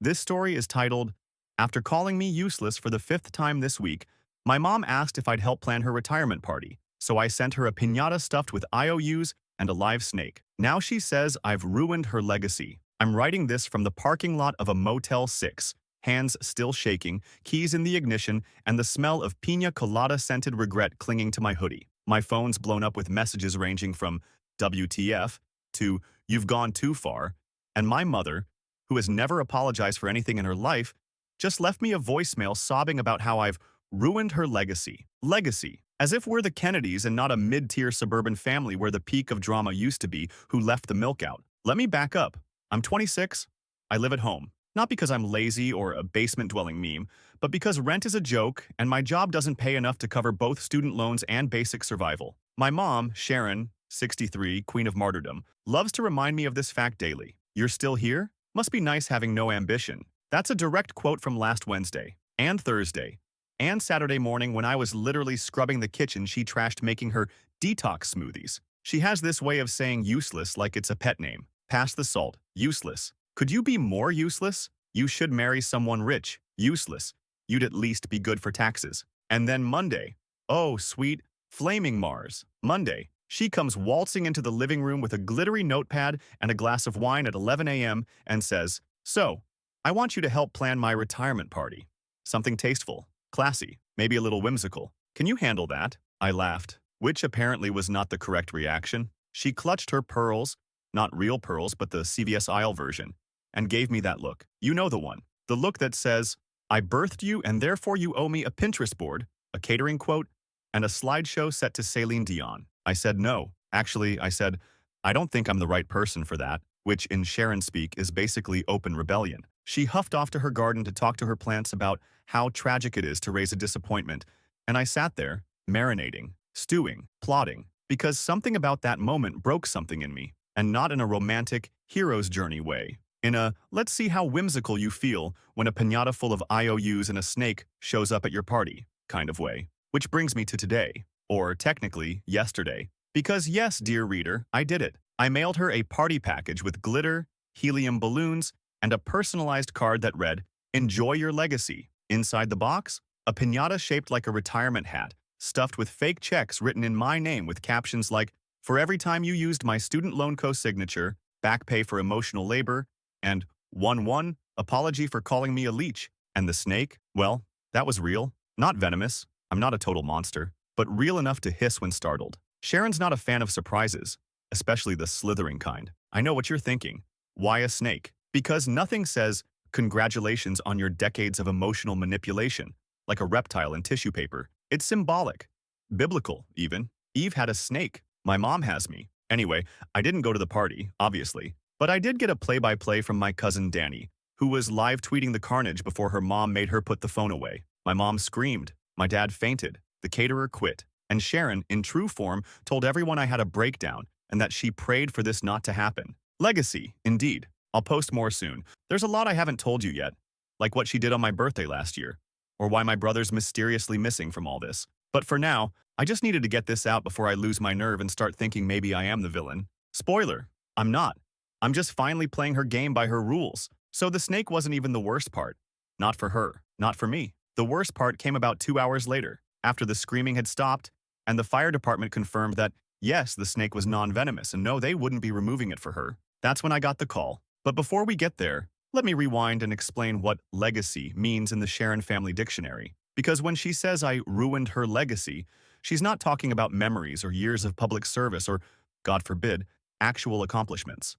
This story is titled, After Calling Me Useless for the Fifth Time This Week, my mom asked if I'd help plan her retirement party, so I sent her a piñata stuffed with IOUs and a live snake. Now she says I've ruined her legacy. I'm writing this from the parking lot of a Motel 6, hands still shaking, keys in the ignition, and the smell of piña colada-scented regret clinging to my hoodie. My phone's blown up with messages ranging from WTF to You've gone too far, and my mother, who has never apologized for anything in her life, just left me a voicemail sobbing about how I've ruined her legacy. Legacy. As if we're the Kennedys and not a mid-tier suburban family where the peak of drama used to be who left the milk out. Let me back up. I'm 26. I live at home. Not because I'm lazy or a basement-dwelling meme, but because rent is a joke and my job doesn't pay enough to cover both student loans and basic survival. My mom, Sharon, 63, Queen of Martyrdom, loves to remind me of this fact daily. You're still here? Must be nice having no ambition. That's a direct quote from last Wednesday, and Thursday, and Saturday morning when I was literally scrubbing the kitchen she trashed making her detox smoothies. She has this way of saying useless like it's a pet name. Pass the salt. Useless. Could you be more useless? You should marry someone rich. Useless. You'd at least be good for taxes. And then Monday. Oh, sweet, flaming Mars. Monday. She comes waltzing into the living room with a glittery notepad and a glass of wine at 11 a.m. and says, So, I want you to help plan my retirement party. Something tasteful, classy, maybe a little whimsical. Can you handle that? I laughed, which apparently was not the correct reaction. She clutched her pearls, not real pearls, but the CVS aisle version, and gave me that look. You know the one. The look that says, I birthed you and therefore you owe me a Pinterest board, a catering quote, and a slideshow set to Celine Dion. I said no. Actually, I said, I don't think I'm the right person for that, which in Sharon speak is basically open rebellion. She huffed off to her garden to talk to her plants about how tragic it is to raise a disappointment, and I sat there, marinating, stewing, plotting, because something about that moment broke something in me, and not in a romantic, hero's journey way. In a, let's see how whimsical you feel when a piñata full of IOUs and a snake shows up at your party, kind of way. Which brings me to today, or technically, yesterday. Because yes, dear reader, I did it. I mailed her a party package with glitter, helium balloons, and a personalized card that read, Enjoy your legacy. Inside the box, a piñata shaped like a retirement hat, stuffed with fake checks written in my name with captions like, For every time you used my student loan co-signature, back pay for emotional labor, and 1-1, apology for calling me a leech. And the snake? Well, that was real. Not venomous. I'm not a total monster, but real enough to hiss when startled. Sharon's not a fan of surprises, especially the slithering kind. I know what you're thinking. Why a snake? Because nothing says, congratulations on your decades of emotional manipulation, like a reptile in tissue paper. It's symbolic. Biblical, even. Eve had a snake. My mom has me. Anyway, I didn't go to the party, obviously, but I did get a play-by-play from my cousin Danny, who was live tweeting the carnage before her mom made her put the phone away. My mom screamed. My dad fainted. The caterer quit. And Sharon, in true form, told everyone I had a breakdown and that she prayed for this not to happen. Legacy, indeed. I'll post more soon. There's a lot I haven't told you yet, like what she did on my birthday last year, or why my brother's mysteriously missing from all this. But for now, I just needed to get this out before I lose my nerve and start thinking maybe I am the villain. Spoiler, I'm not. I'm just finally playing her game by her rules. So the snake wasn't even the worst part. Not for her, not for me. The worst part came about 2 hours later, after the screaming had stopped, and the fire department confirmed that, yes, the snake was non-venomous and no, they wouldn't be removing it for her. That's when I got the call. But before we get there, let me rewind and explain what legacy means in the Sharon family dictionary. Because when she says I ruined her legacy, she's not talking about memories or years of public service or, God forbid, actual accomplishments.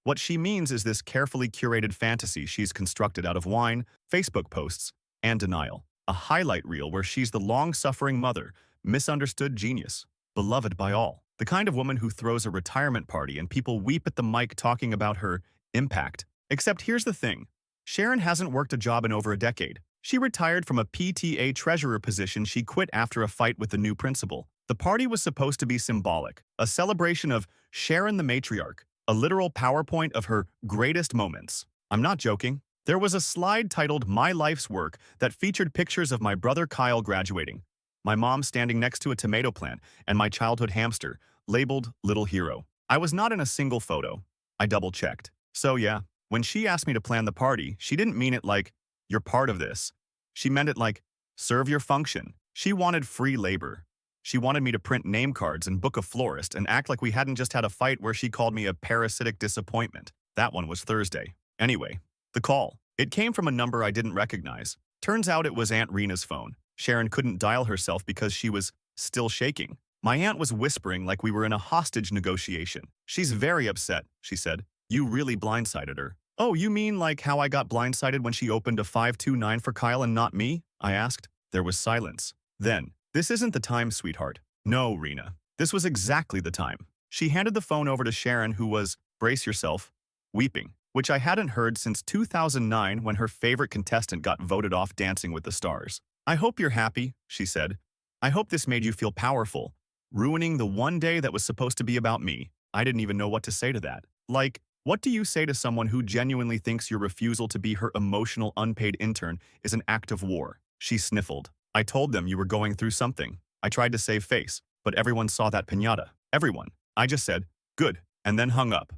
What she means is this carefully curated fantasy she's constructed out of wine, Facebook posts, and denial. A highlight reel where she's the long-suffering mother, misunderstood genius, beloved by all. The kind of woman who throws a retirement party and people weep at the mic talking about her impact. Except here's the thing. Sharon hasn't worked a job in over a decade. She retired from a PTA treasurer position she quit after a fight with the new principal. The party was supposed to be symbolic, a celebration of Sharon the matriarch, a literal PowerPoint of her greatest moments. I'm not joking. There was a slide titled My Life's Work that featured pictures of my brother Kyle graduating, my mom standing next to a tomato plant, and my childhood hamster, labeled Little Hero. I was not in a single photo. I double-checked. So yeah, When she asked me to plan the party, she didn't mean it like, you're part of this. She meant it like, serve your function. She wanted free labor. She wanted me to print name cards and book a florist and act like we hadn't just had a fight where she called me a parasitic disappointment. That one was Thursday. Anyway, the call. It came from a number I didn't recognize. Turns out it was Aunt Rena's phone. Sharon couldn't dial herself because she was still shaking. My aunt was whispering like we were in a hostage negotiation. She's very upset, she said. You really blindsided her. Oh, you mean like how I got blindsided when she opened a 529 for Kyle and not me? I asked. There was silence. Then, this isn't the time, sweetheart. No, Rena. This was exactly the time. She handed the phone over to Sharon, who was, brace yourself, weeping, which I hadn't heard since 2009 when her favorite contestant got voted off Dancing with the Stars. I hope you're happy, she said. I hope this made you feel powerful. Ruining the one day that was supposed to be about me. I didn't even know what to say to that. Like, what do you say to someone who genuinely thinks your refusal to be her emotional unpaid intern is an act of war? She sniffled. I told them you were going through something. I tried to save face, but everyone saw that piñata. Everyone. I just said, good, and then hung up.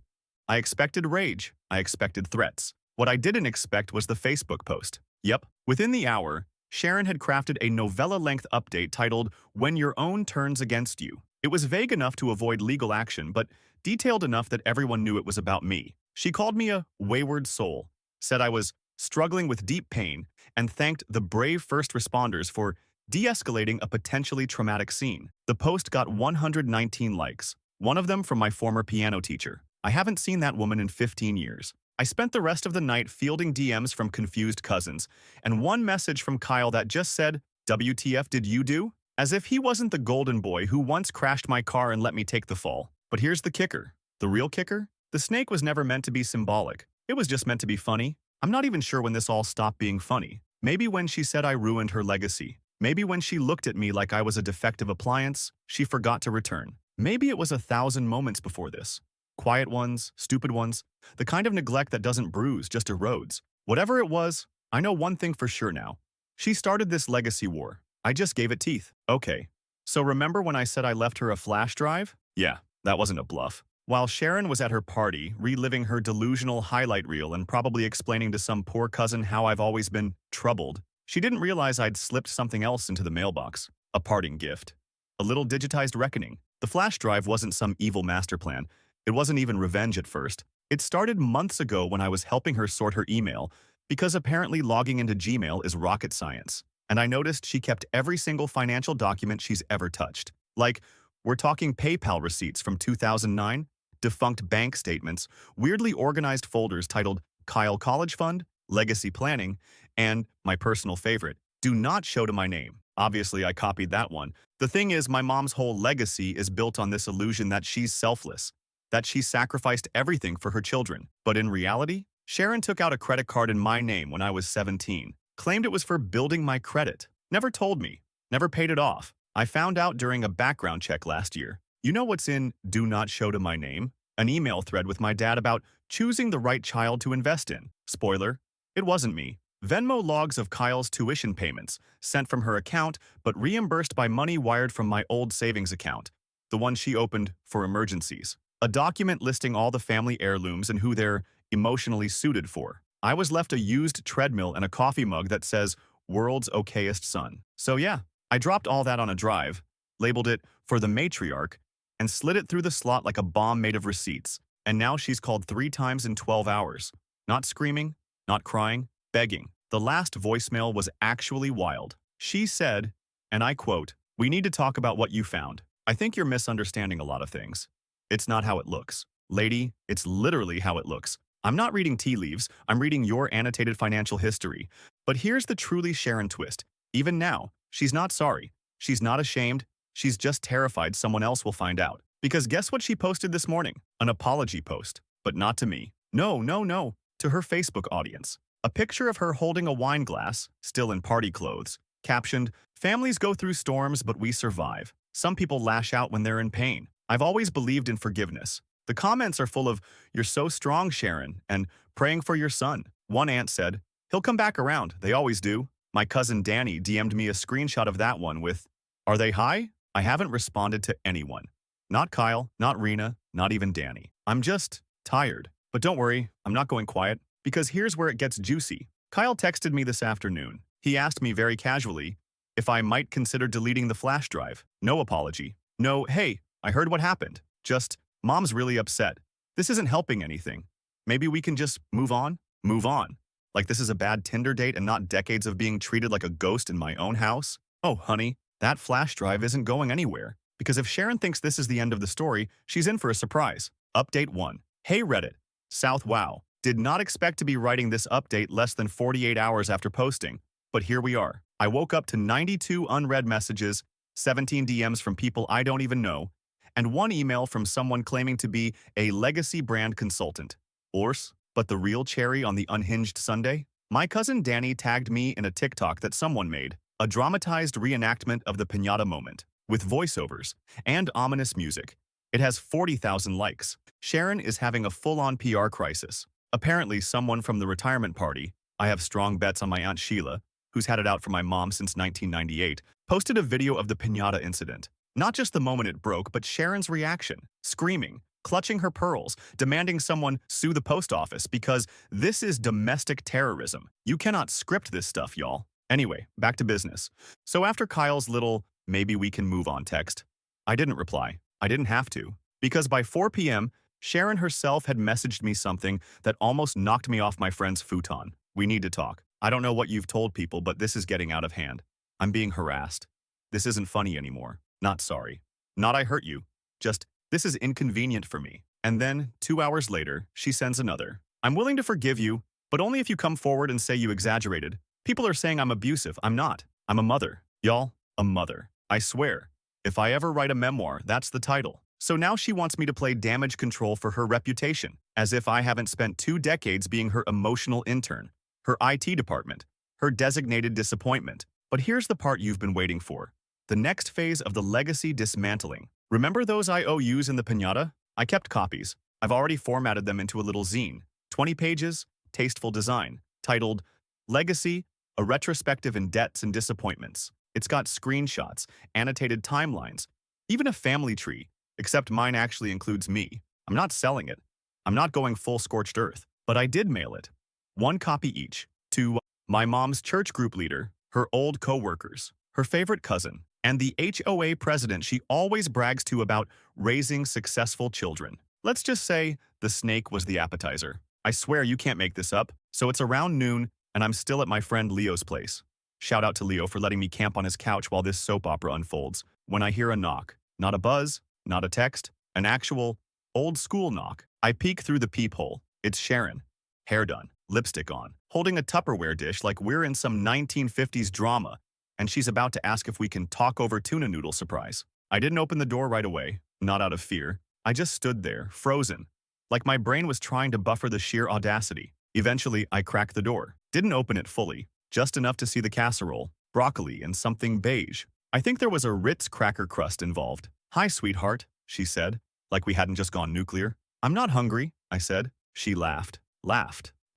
I expected rage. I expected threats. What I didn't expect was the Facebook post. Yep. Within the hour, Sharon had crafted a novella-length update titled, When Your Own Turns Against You. It was vague enough to avoid legal action, but detailed enough that everyone knew it was about me. She called me a wayward soul, said I was struggling with deep pain, and thanked the brave first responders for de-escalating a potentially traumatic scene. The post got 119 likes, one of them from my former piano teacher. I haven't seen that woman in 15 years. I spent the rest of the night fielding DMs from confused cousins, and one message from Kyle that just said, WTF did you do? As if he wasn't the golden boy who once crashed my car and let me take the fall. But here's the kicker. The real kicker? The snake was never meant to be symbolic. It was just meant to be funny. I'm not even sure when this all stopped being funny. Maybe when she said I ruined her legacy. Maybe when she looked at me like I was a defective appliance she forgot to return. Maybe it was 1,000 moments before this. Quiet ones, stupid ones, the kind of neglect that doesn't bruise, just erodes. Whatever it was, I know one thing for sure now. She started this legacy war. I just gave it teeth. Okay. So remember when I said I left her a flash drive? Yeah, that wasn't a bluff. While Sharon was at her party, reliving her delusional highlight reel and probably explaining to some poor cousin how I've always been troubled, she didn't realize I'd slipped something else into the mailbox. A parting gift. A little digitized reckoning. The flash drive wasn't some evil master plan. It wasn't even revenge at first. It started months ago when I was helping her sort her email, because apparently logging into Gmail is rocket science. And I noticed she kept every single financial document she's ever touched. Like, we're talking PayPal receipts from 2009, defunct bank statements, weirdly organized folders titled Kyle College Fund, Legacy Planning, and, my personal favorite, Do Not Show to My Name. Obviously, I copied that one. The thing is, my mom's whole legacy is built on this illusion that she's selfless, that she sacrificed everything for her children. But in reality, Sharon took out a credit card in my name when I was 17, claimed it was for building my credit, never told me, never paid it off. I found out during a background check last year. You know what's in Do Not Show to My Name? An email thread with my dad about choosing the right child to invest in. Spoiler, it wasn't me. Venmo logs of Kyle's tuition payments, sent from her account but reimbursed by money wired from my old savings account, the one she opened for emergencies. A document listing all the family heirlooms and who they're emotionally suited for. I was left a used treadmill and a coffee mug that says, World's Okayest Son. So yeah, I dropped all that on a drive, labeled it for the matriarch, and slid it through the slot like a bomb made of receipts. And now she's called 3 times in 12 hours. Not screaming, not crying, begging. The last voicemail was actually wild. She said, and I quote, We need to talk about what you found. I think you're misunderstanding a lot of things. It's not how it looks. Lady, it's literally how it looks. I'm not reading tea leaves, I'm reading your annotated financial history. But here's the truly Sharon twist. Even now, she's not sorry. She's not ashamed. She's just terrified someone else will find out. Because guess what she posted this morning? An apology post. But not to me. No, no, no. To her Facebook audience. A picture of her holding a wine glass, still in party clothes, captioned, Families go through storms, but we survive. Some people lash out when they're in pain. I've always believed in forgiveness. The comments are full of, You're so strong, Sharon, and praying for your son. One aunt said, He'll come back around. They always do. My cousin Danny DM'd me a screenshot of that one with, Are they high? I haven't responded to anyone. Not Kyle, not Rena, not even Danny. I'm just tired. But don't worry, I'm not going quiet. Because here's where it gets juicy. Kyle texted me this afternoon. He asked me very casually if I might consider deleting the flash drive. No apology. No, hey, I heard what happened. Just, mom's really upset. This isn't helping anything. Maybe we can just move on? Move on. Like this is a bad Tinder date and not decades of being treated like a ghost in my own house? Oh, honey, that flash drive isn't going anywhere. Because if Sharon thinks this is the end of the story, she's in for a surprise. Update 1. Hey Reddit. South wow. Did not expect to be writing this update less than 48 hours after posting. But here we are. I woke up to 92 unread messages, 17 DMs from people I don't even know, and one email from someone claiming to be a legacy brand consultant. Ors, but the real cherry on the unhinged Sunday? My cousin Danny tagged me in a TikTok that someone made, a dramatized reenactment of the Piñata moment, with voiceovers and ominous music. It has 40,000 likes. Sharon is having a full-on PR crisis. Apparently, someone from the retirement party, I have strong bets on my Aunt Sheila, who's had it out for my mom since 1998, posted a video of the piñata incident. Not just the moment it broke, but Sharon's reaction, screaming, clutching her pearls, demanding someone sue the post office because this is domestic terrorism. You cannot script this stuff, y'all. Anyway, back to business. So after Kyle's little, maybe we can move on text, I didn't reply. I didn't have to. Because by 4 p.m., Sharon herself had messaged me something that almost knocked me off my friend's futon. We need to talk. I don't know what you've told people, but this is getting out of hand. I'm being harassed. This isn't funny anymore. Not sorry. Not I hurt you. Just, this is inconvenient for me. And then, 2 hours later, she sends another. I'm willing to forgive you, but only if you come forward and say you exaggerated. People are saying I'm abusive. I'm not. I'm a mother. Y'all, a mother. I swear. If I ever write a memoir, that's the title. So now she wants me to play damage control for her reputation, as if I haven't spent 2 decades being her emotional intern, her IT department, her designated disappointment. But here's the part you've been waiting for. The next phase of the legacy dismantling. Remember those IOUs in the piñata? I kept copies. I've already formatted them into a little zine. 20 pages, tasteful design, titled Legacy, a retrospective in debts and disappointments. It's got screenshots, annotated timelines, even a family tree, except mine actually includes me. I'm not selling it. I'm not going full scorched earth, but I did mail it. 1 copy each, to my mom's church group leader, her old co-workers, her favorite cousin, and the HOA president she always brags to about raising successful children. Let's just say the snake was the appetizer. I swear you can't make this up. So it's around noon, and I'm still at my friend Leo's place. Shout out to Leo for letting me camp on his couch while this soap opera unfolds. When I hear a knock, not a buzz, not a text, an actual, old-school knock. I peek through the peephole. It's Sharon. Hair done, lipstick on, holding a Tupperware dish like we're in some 1950s drama, and she's about to ask if we can talk over tuna noodle surprise. I didn't open the door right away, not out of fear. I just stood there, frozen, like my brain was trying to buffer the sheer audacity. Eventually, I cracked the door. Didn't open it fully, just enough to see the casserole, broccoli, and something beige. I think there was a Ritz cracker crust involved. Hi, sweetheart, she said, like we hadn't just gone nuclear. I'm not hungry, I said. She laughed,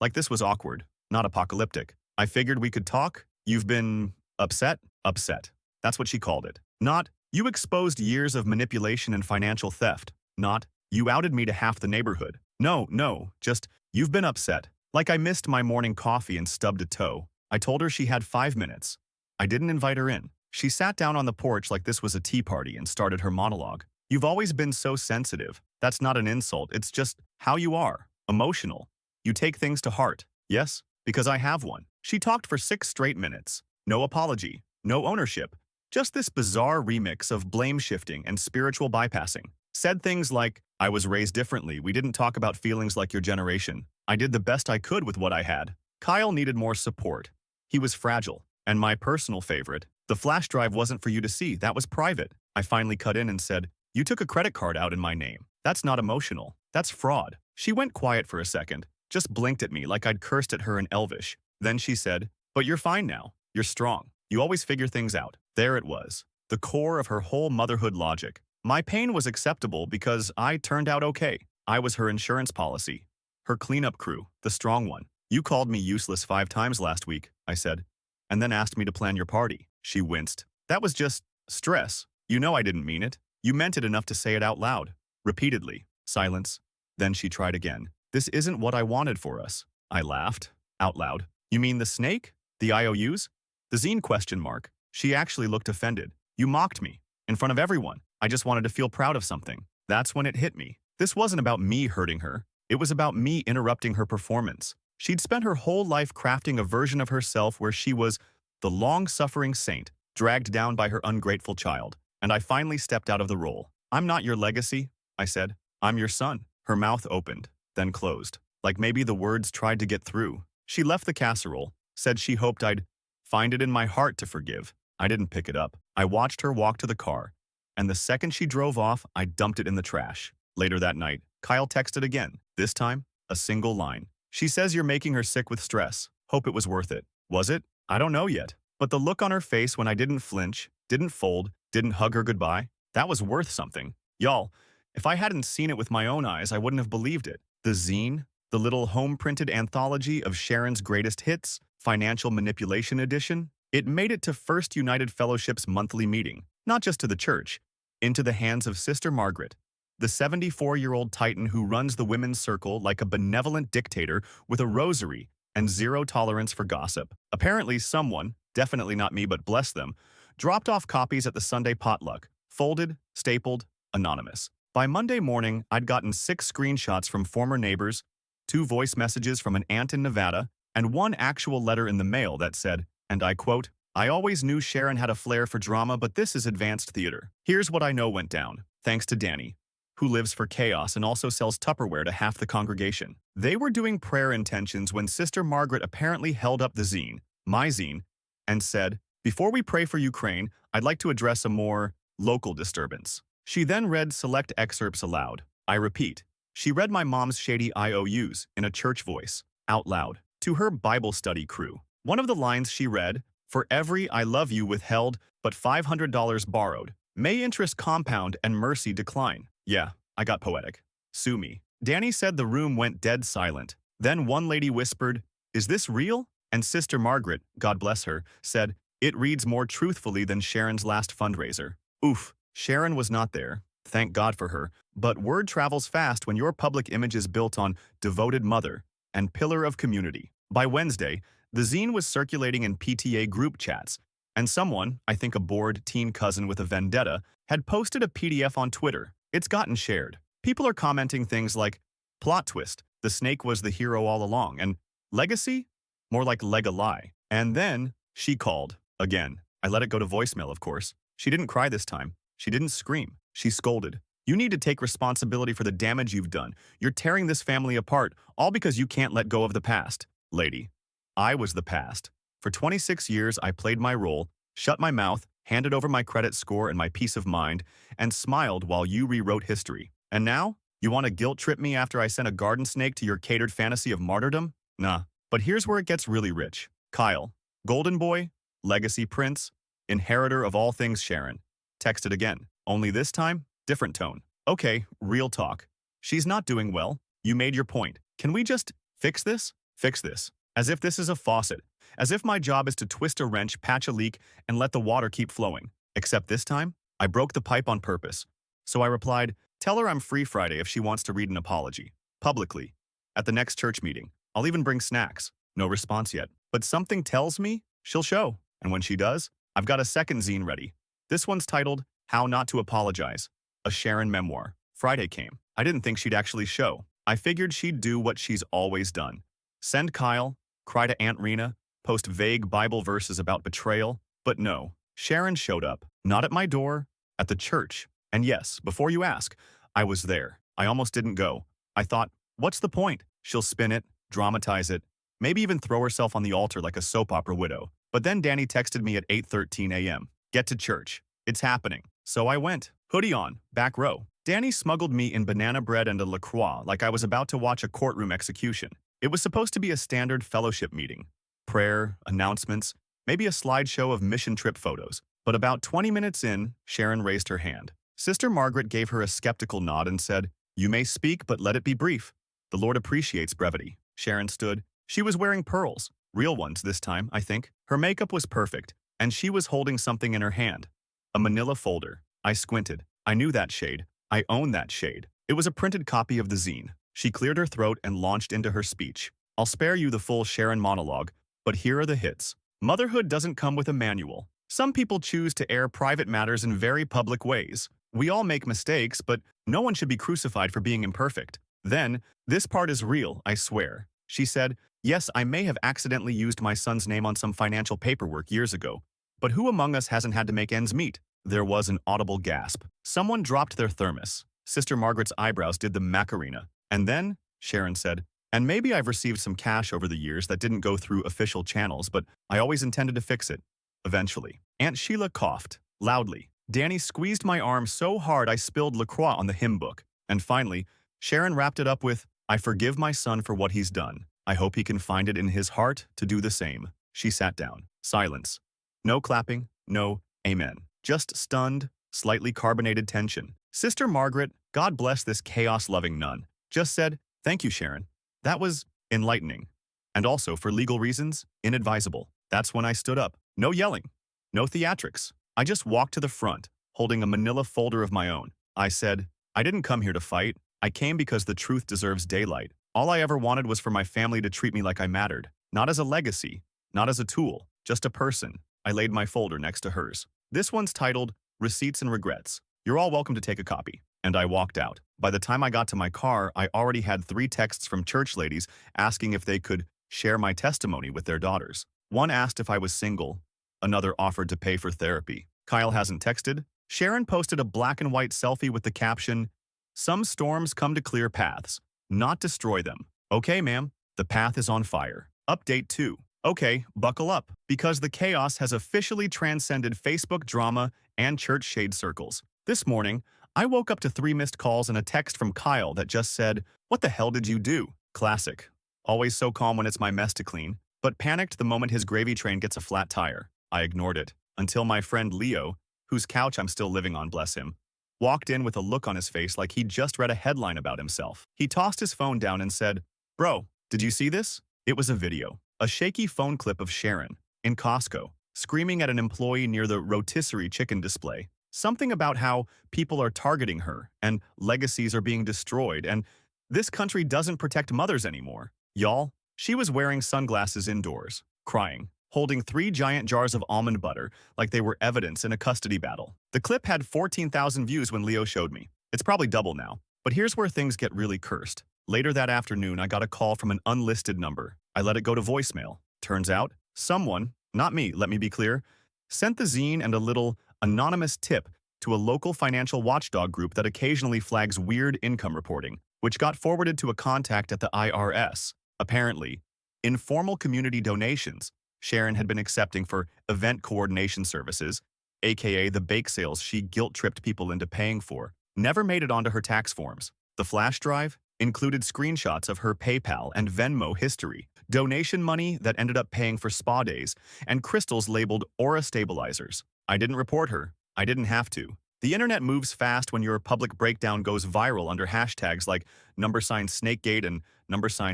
like this was awkward, not apocalyptic. I figured we could talk. You've been upset? Upset. That's what she called it. Not, you exposed years of manipulation and financial theft. Not, you outed me to half the neighborhood. No, just, you've been upset. Like I missed my morning coffee and stubbed a toe. I told her she had 5 minutes. I didn't invite her in. She sat down on the porch like this was a tea party and started her monologue. You've always been so sensitive. That's not an insult. It's just how you are. Emotional. You take things to heart. Yes, because I have one. She talked for 6 straight minutes. No apology. No ownership. Just this bizarre remix of blame shifting and spiritual bypassing. Said things like, I was raised differently. We didn't talk about feelings like your generation. I did the best I could with what I had. Kyle needed more support. He was fragile. And my personal favorite, the flash drive wasn't for you to see. That was private. I finally cut in and said, you took a credit card out in my name. That's not emotional. That's fraud. She went quiet for a second, just blinked at me like I'd cursed at her in Elvish. Then she said, but you're fine now. You're strong. You always figure things out. There it was. The core of her whole motherhood logic. My pain was acceptable because I turned out okay. I was her insurance policy. Her cleanup crew, the strong one. You called me useless 5 times last week, I said, and then asked me to plan your party. She winced. That was just stress. You know I didn't mean it. You meant it enough to say it out loud. Repeatedly. Silence. Then she tried again. This isn't what I wanted for us. I laughed, out loud. You mean the snake? The IOUs? The zine question mark. She actually looked offended. You mocked me. In front of everyone. I just wanted to feel proud of something. That's when it hit me. This wasn't about me hurting her. It was about me interrupting her performance. She'd spent her whole life crafting a version of herself where she was the long-suffering saint, dragged down by her ungrateful child. And I finally stepped out of the role. I'm not your legacy, I said. I'm your son. Her mouth opened, then closed. Like maybe the words tried to get through. She left the casserole, said she hoped I'd find it in my heart to forgive. I didn't pick it up. I watched her walk to the car, and the second she drove off, I dumped it in the trash. Later that night, Kyle texted again. This time, a single line. She says you're making her sick with stress. Hope it was worth it. Was it? I don't know yet. But the look on her face when I didn't flinch, didn't fold, didn't hug her goodbye, that was worth something. Y'all, if I hadn't seen it with my own eyes, I wouldn't have believed it. The zine, the little home-printed anthology of Sharon's greatest hits, Financial Manipulation Edition, it made it to First United Fellowship's monthly meeting, not just to the church, into the hands of Sister Margaret, the 74-year-old titan who runs the women's circle like a benevolent dictator with a rosary and zero tolerance for gossip. Apparently someone, definitely not me but bless them, dropped off copies at the Sunday potluck, folded, stapled, anonymous. By Monday morning, I'd gotten 6 screenshots from former neighbors, 2 voice messages from an aunt in Nevada, and 1 actual letter in the mail that said, and I quote, I always knew Sharon had a flair for drama, but this is advanced theater. Here's what I know went down, thanks to Danny, who lives for chaos and also sells Tupperware to half the congregation. They were doing prayer intentions when Sister Margaret apparently held up the zine, my zine, and said, before we pray for Ukraine, I'd like to address a more local disturbance. She then read select excerpts aloud. I repeat, she read my mom's shady IOUs in a church voice, out loud, to her Bible study crew. One of the lines she read, for every I love you withheld but $500 borrowed, may interest compound and mercy decline. Yeah, I got poetic. Sue me. Danny said the room went dead silent. Then one lady whispered, is this real? And Sister Margaret, God bless her, said, it reads more truthfully than Sharon's last fundraiser. Oof, Sharon was not there. Thank God for her. But word travels fast when your public image is built on devoted mother and pillar of community. By Wednesday, the zine was circulating in PTA group chats, and someone, I think a bored teen cousin with a vendetta, had posted a PDF on Twitter. It's gotten shared. People are commenting things like, plot twist, the snake was the hero all along, and legacy? More like leg-a-lie. And then, she called. Again. I let it go to voicemail, of course. She didn't cry this time. She didn't scream. She scolded. You need to take responsibility for the damage you've done. You're tearing this family apart, all because you can't let go of the past. Lady, I was the past. For 26 years, I played my role, shut my mouth, handed over my credit score and my peace of mind, and smiled while you rewrote history. And now, you want to guilt-trip me after I sent a garden snake to your catered fantasy of martyrdom? Nah. But here's where it gets really rich. Kyle, golden boy, legacy prince, inheritor of all things Sharon, texted again. Only this time, different tone. Okay, real talk. She's not doing well. You made your point. Can we just fix this? Fix this. As if this is a faucet. As if my job is to twist a wrench, patch a leak, and let the water keep flowing. Except this time, I broke the pipe on purpose. So I replied, tell her I'm free Friday if she wants to read an apology. Publicly. At the next church meeting. I'll even bring snacks. No response yet. But something tells me she'll show. And when she does, I've got a second zine ready. This one's titled, How Not to Apologize. A Sharon memoir. Friday came. I didn't think she'd actually show. I figured she'd do what she's always done. Send Kyle, cry to Aunt Rena, post vague Bible verses about betrayal. But no, Sharon showed up. Not at my door, at the church. And yes, before you ask, I was there. I almost didn't go. I thought, what's the point? She'll spin it, dramatize it, maybe even throw herself on the altar like a soap opera widow. But then Danny texted me at 8:13 a.m. Get to church. It's happening. So I went. Hoodie on, back row. Danny smuggled me in banana bread and a LaCroix like I was about to watch a courtroom execution. It was supposed to be a standard fellowship meeting. Prayer, announcements, maybe a slideshow of mission trip photos. But about 20 minutes in, Sharon raised her hand. Sister Margaret gave her a skeptical nod and said, you may speak, but let it be brief. The Lord appreciates brevity. Sharon stood. She was wearing pearls. Real ones this time, I think. Her makeup was perfect, and she was holding something in her hand. A manila folder. I squinted. I knew that shade. I own that shade. It was a printed copy of the zine. She cleared her throat and launched into her speech. I'll spare you the full Sharon monologue, but here are the hits. Motherhood doesn't come with a manual. Some people choose to air private matters in very public ways. We all make mistakes, but no one should be crucified for being imperfect. Then, this part is real, I swear. She said, yes, I may have accidentally used my son's name on some financial paperwork years ago, but who among us hasn't had to make ends meet? There was an audible gasp. Someone dropped their thermos. Sister Margaret's eyebrows did the Macarena. And then, Sharon said, and maybe I've received some cash over the years that didn't go through official channels, but I always intended to fix it. Eventually. Aunt Sheila coughed, loudly. Danny squeezed my arm so hard I spilled LaCroix on the hymn book. And finally, Sharon wrapped it up with, I forgive my son for what he's done. I hope he can find it in his heart to do the same. She sat down. Silence. No clapping, no amen. Just stunned, slightly carbonated tension. Sister Margaret, God bless this chaos-loving nun, just said, thank you, Sharon. That was enlightening. And also, for legal reasons, inadvisable. That's when I stood up. No yelling. No theatrics. I just walked to the front, holding a manila folder of my own. I said, I didn't come here to fight. I came because the truth deserves daylight. All I ever wanted was for my family to treat me like I mattered. Not as a legacy, not as a tool, just a person. I laid my folder next to hers. This one's titled, Receipts and Regrets. You're all welcome to take a copy. And I walked out. By the time I got to my car, I already had 3 texts from church ladies asking if they could share my testimony with their daughters. One asked if I was single. Another offered to pay for therapy. Kyle hasn't texted. Sharon posted a black and white selfie with the caption, some storms come to clear paths, not destroy them. Okay, ma'am, the path is on fire. Update 2. Okay, buckle up, because the chaos has officially transcended Facebook drama and church shade circles. This morning, I woke up to 3 missed calls and a text from Kyle that just said, what the hell did you do? Classic. Always so calm when it's my mess to clean, but panicked the moment his gravy train gets a flat tire. I ignored it, until my friend Leo, whose couch I'm still living on, bless him, walked in with a look on his face like he'd just read a headline about himself. He tossed his phone down and said, bro, did you see this? It was a video. A shaky phone clip of Sharon, in Costco, screaming at an employee near the rotisserie chicken display. Something about how people are targeting her, and legacies are being destroyed, and this country doesn't protect mothers anymore. Y'all, she was wearing sunglasses indoors, crying, holding 3 giant jars of almond butter like they were evidence in a custody battle. The clip had 14,000 views when Leo showed me. It's probably double now. But here's where things get really cursed. Later that afternoon, I got a call from an unlisted number. I let it go to voicemail. Turns out, someone, not me, let me be clear, sent the zine and a little anonymous tip to a local financial watchdog group that occasionally flags weird income reporting, which got forwarded to a contact at the IRS. Apparently, informal community donations Sharon had been accepting for event coordination services, aka the bake sales she guilt-tripped people into paying for, never made it onto her tax forms. The flash drive included screenshots of her PayPal and Venmo history, donation money that ended up paying for spa days, and crystals labeled aura stabilizers. I didn't report her. I didn't have to. The internet moves fast when your public breakdown goes viral under hashtags like #Snakegate and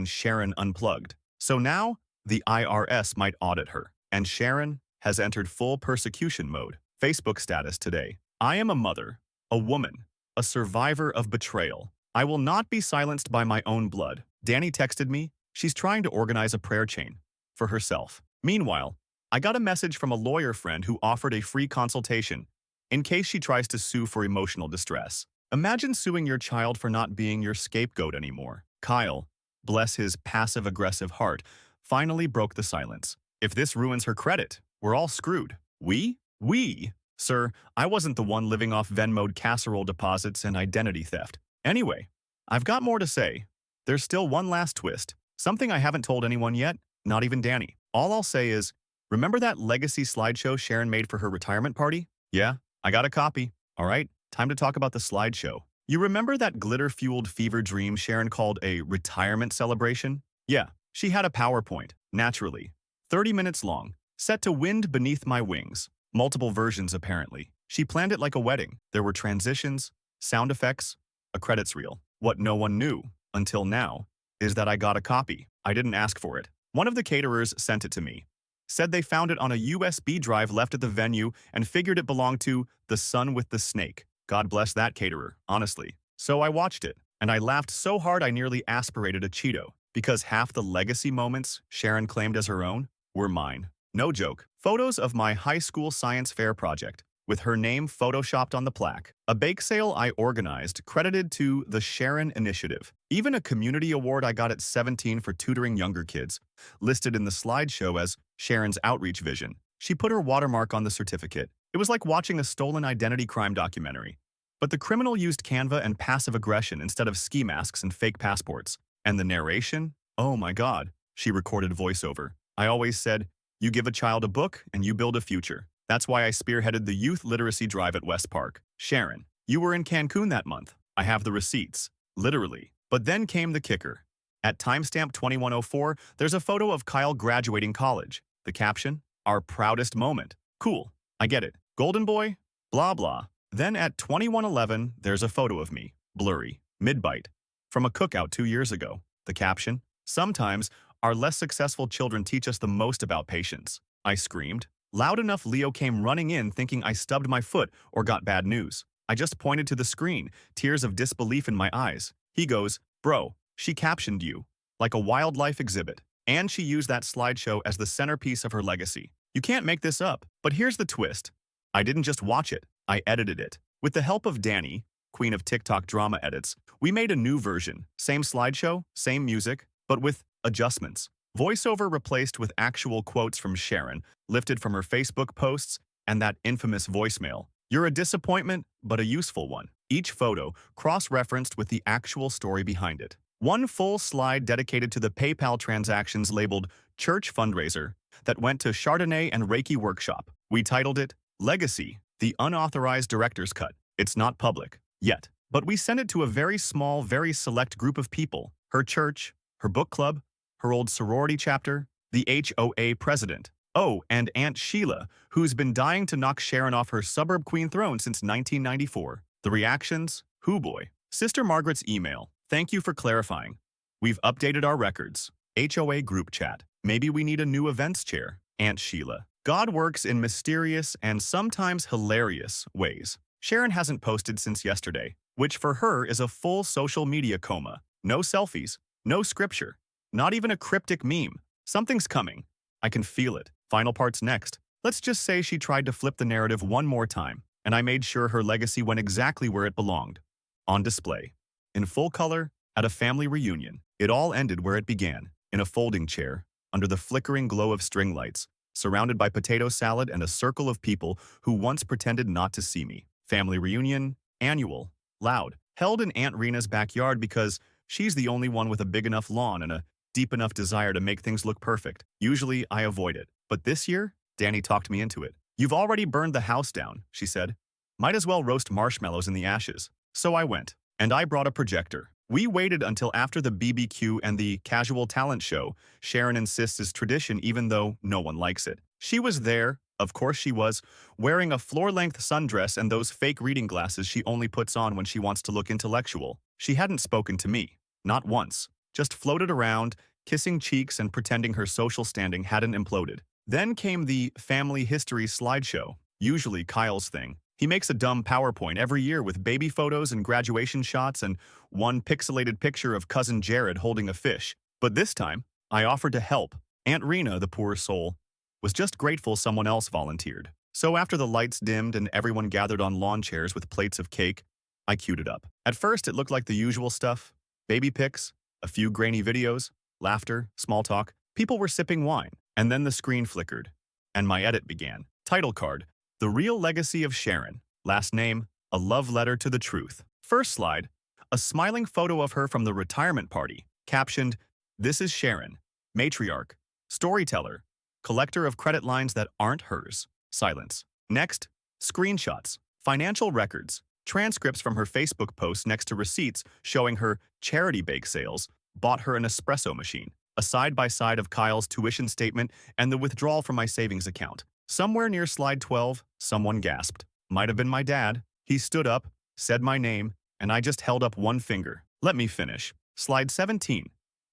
#Sharon Unplugged. So now, the IRS might audit her, and Sharon has entered full persecution mode. Facebook status today. I am a mother, a woman, a survivor of betrayal. I will not be silenced by my own blood. Danny texted me. She's trying to organize a prayer chain for herself. Meanwhile, I got a message from a lawyer friend who offered a free consultation in case she tries to sue for emotional distress. Imagine suing your child for not being your scapegoat anymore. Kyle, bless his passive-aggressive heart, finally broke the silence. If this ruins her credit, we're all screwed. We? We? Sir, I wasn't the one living off Venmo'd casserole deposits and identity theft. Anyway, I've got more to say. There's still one last twist. Something I haven't told anyone yet, not even Danny. All I'll say is, remember that legacy slideshow Sharon made for her retirement party? Yeah, I got a copy. All right, time to talk about the slideshow. You remember that glitter-fueled fever dream Sharon called a retirement celebration? Yeah, she had a PowerPoint, naturally. 30 minutes long, set to Wind Beneath My Wings. Multiple versions, apparently. She planned it like a wedding. There were transitions, sound effects, a credits reel. What no one knew, until now, is that I got a copy. I didn't ask for it. One of the caterers sent it to me. Said they found it on a USB drive left at the venue and figured it belonged to the Son with the Snake. God bless that caterer, honestly. So I watched it, and I laughed so hard I nearly aspirated a Cheeto. because half the legacy moments Sharon claimed as her own were mine. No joke. Photos of my high school science fair project, with her name photoshopped on the plaque. A bake sale I organized credited to the Sharon Initiative. Even a community award I got at 17 for tutoring younger kids, listed in the slideshow as Sharon's outreach vision. She put her watermark on the certificate. It was like watching a stolen identity crime documentary. But the criminal used Canva and passive aggression instead of ski masks and fake passports. And the narration? Oh my God, she recorded voiceover. I always said, you give a child a book and you build a future. That's why I spearheaded the youth literacy drive at West Park. Sharon, you were in Cancun that month. I have the receipts. Literally. But then came the kicker. At timestamp 2104, there's a photo of Kyle graduating college. The caption? Our proudest moment. Cool. I get it. Golden boy? Blah blah. Then at 2111, there's a photo of me. Blurry. Mid-bite. From a cookout 2 years ago. The caption? Sometimes, our less successful children teach us the most about patience. I screamed. Loud enough Leo came running in thinking I stubbed my foot or got bad news. I just pointed to the screen, tears of disbelief in my eyes. He goes, bro, she captioned you. Like a wildlife exhibit. And she used that slideshow as the centerpiece of her legacy. You can't make this up. But here's the twist. I didn't just watch it, I edited it. With the help of Danny, queen of TikTok drama edits, we made a new version. Same slideshow, same music, but with adjustments. Voiceover replaced with actual quotes from Sharon, lifted from her Facebook posts, and that infamous voicemail. You're a disappointment, but a useful one. Each photo cross-referenced with the actual story behind it. One full slide dedicated to the PayPal transactions labeled Church Fundraiser that went to Chardonnay and Reiki Workshop. We titled it Legacy, the Unauthorized Director's Cut. It's not public, yet. But we sent it to a very small, very select group of people. Her church, her book club, her old sorority chapter, the HOA president. Oh, and Aunt Sheila, who's been dying to knock Sharon off her suburb queen throne since 1994. The reactions? Hoo boy. Sister Margaret's email. Thank you for clarifying. We've updated our records. HOA group chat. Maybe we need a new events chair. Aunt Sheila. God works in mysterious and sometimes hilarious ways. Sharon hasn't posted since yesterday, which for her is a full social media coma. No selfies, no scripture, not even a cryptic meme. Something's coming. I can feel it. Final part's next. Let's just say she tried to flip the narrative one more time, and I made sure her legacy went exactly where it belonged. On display. In full color, at a family reunion. It all ended where it began, in a folding chair, under the flickering glow of string lights, surrounded by potato salad and a circle of people who once pretended not to see me. Family reunion, annual, loud, held in Aunt Rena's backyard because she's the only one with a big enough lawn and a deep enough desire to make things look perfect. Usually, I avoid it. But this year, Danny talked me into it. You've already burned the house down, she said. Might as well roast marshmallows in the ashes. So I went. And I brought a projector. We waited until after the BBQ and the casual talent show Sharon insists is tradition even though no one likes it. She was there, of course she was, wearing a floor-length sundress and those fake reading glasses she only puts on when she wants to look intellectual. She hadn't spoken to me. Not once. Just floated around, kissing cheeks and pretending her social standing hadn't imploded. Then came the family history slideshow, usually Kyle's thing. He makes a dumb PowerPoint every year with baby photos and graduation shots and one pixelated picture of cousin Jared holding a fish. But this time, I offered to help. Aunt Rena, the poor soul, was just grateful someone else volunteered. So after the lights dimmed and everyone gathered on lawn chairs with plates of cake, I queued it up. At first, it looked like the usual stuff. Baby pics, a few grainy videos, laughter, small talk. People were sipping wine. And then the screen flickered. And my edit began. Title card. The Real Legacy of Sharon. Last name, a love letter to the truth. First slide, a smiling photo of her from the retirement party, captioned, This is Sharon, matriarch, storyteller, collector of credit lines that aren't hers. Silence. Next, screenshots, financial records, transcripts from her Facebook posts next to receipts showing her charity bake sales, bought her an espresso machine, a side-by-side of Kyle's tuition statement and the withdrawal from my savings account. Somewhere near slide 12, someone gasped. Might have been my dad. He stood up, said my name, and I just held up one finger. Let me finish. Slide 17.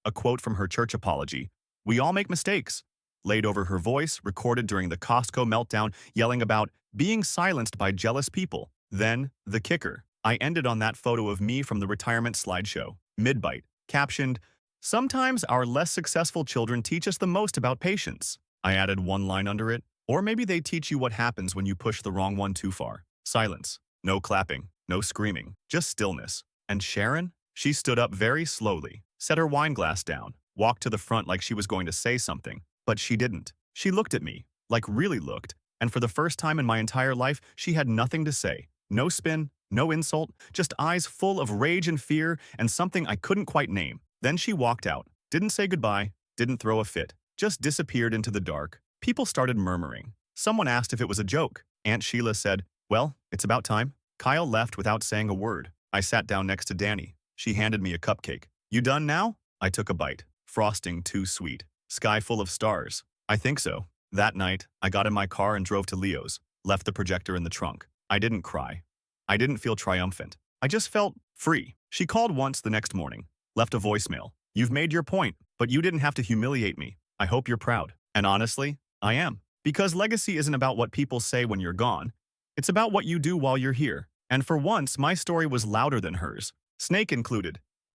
A quote from her church apology. We all make mistakes. Laid over her voice, recorded during the Costco meltdown, yelling about being silenced by jealous people. Then, the kicker. I ended on that photo of me from the retirement slideshow. Mid-bite. Captioned, Sometimes our less successful children teach us the most about patience. I added one line under it. Or maybe they teach you what happens when you push the wrong one too far. Silence. No clapping. No screaming. Just stillness. And Sharon? She stood up very slowly, set her wine glass down, walked to the front like she was going to say something, but she didn't. She looked at me, like really looked, and for the first time in my entire life, she had nothing to say. No spin, no insult, just eyes full of rage and fear and something I couldn't quite name. Then she walked out, didn't say goodbye, didn't throw a fit, just disappeared into the dark. People started murmuring. Someone asked if it was a joke. Aunt Sheila said, "Well, it's about time." Kyle left without saying a word. I sat down next to Danny. She handed me a cupcake. "You done now?" I took a bite. Frosting too sweet. Sky full of stars. I think so. That night, I got in my car and drove to Leo's, left the projector in the trunk. I didn't cry. I didn't feel triumphant. I just felt free. She called once the next morning, left a voicemail. "You've made your point, but you didn't have to humiliate me. I hope you're proud." And honestly, I am. Because legacy isn't about what people say when you're gone. It's about what you do while you're here. And for once, my story was louder than hers. Snake included.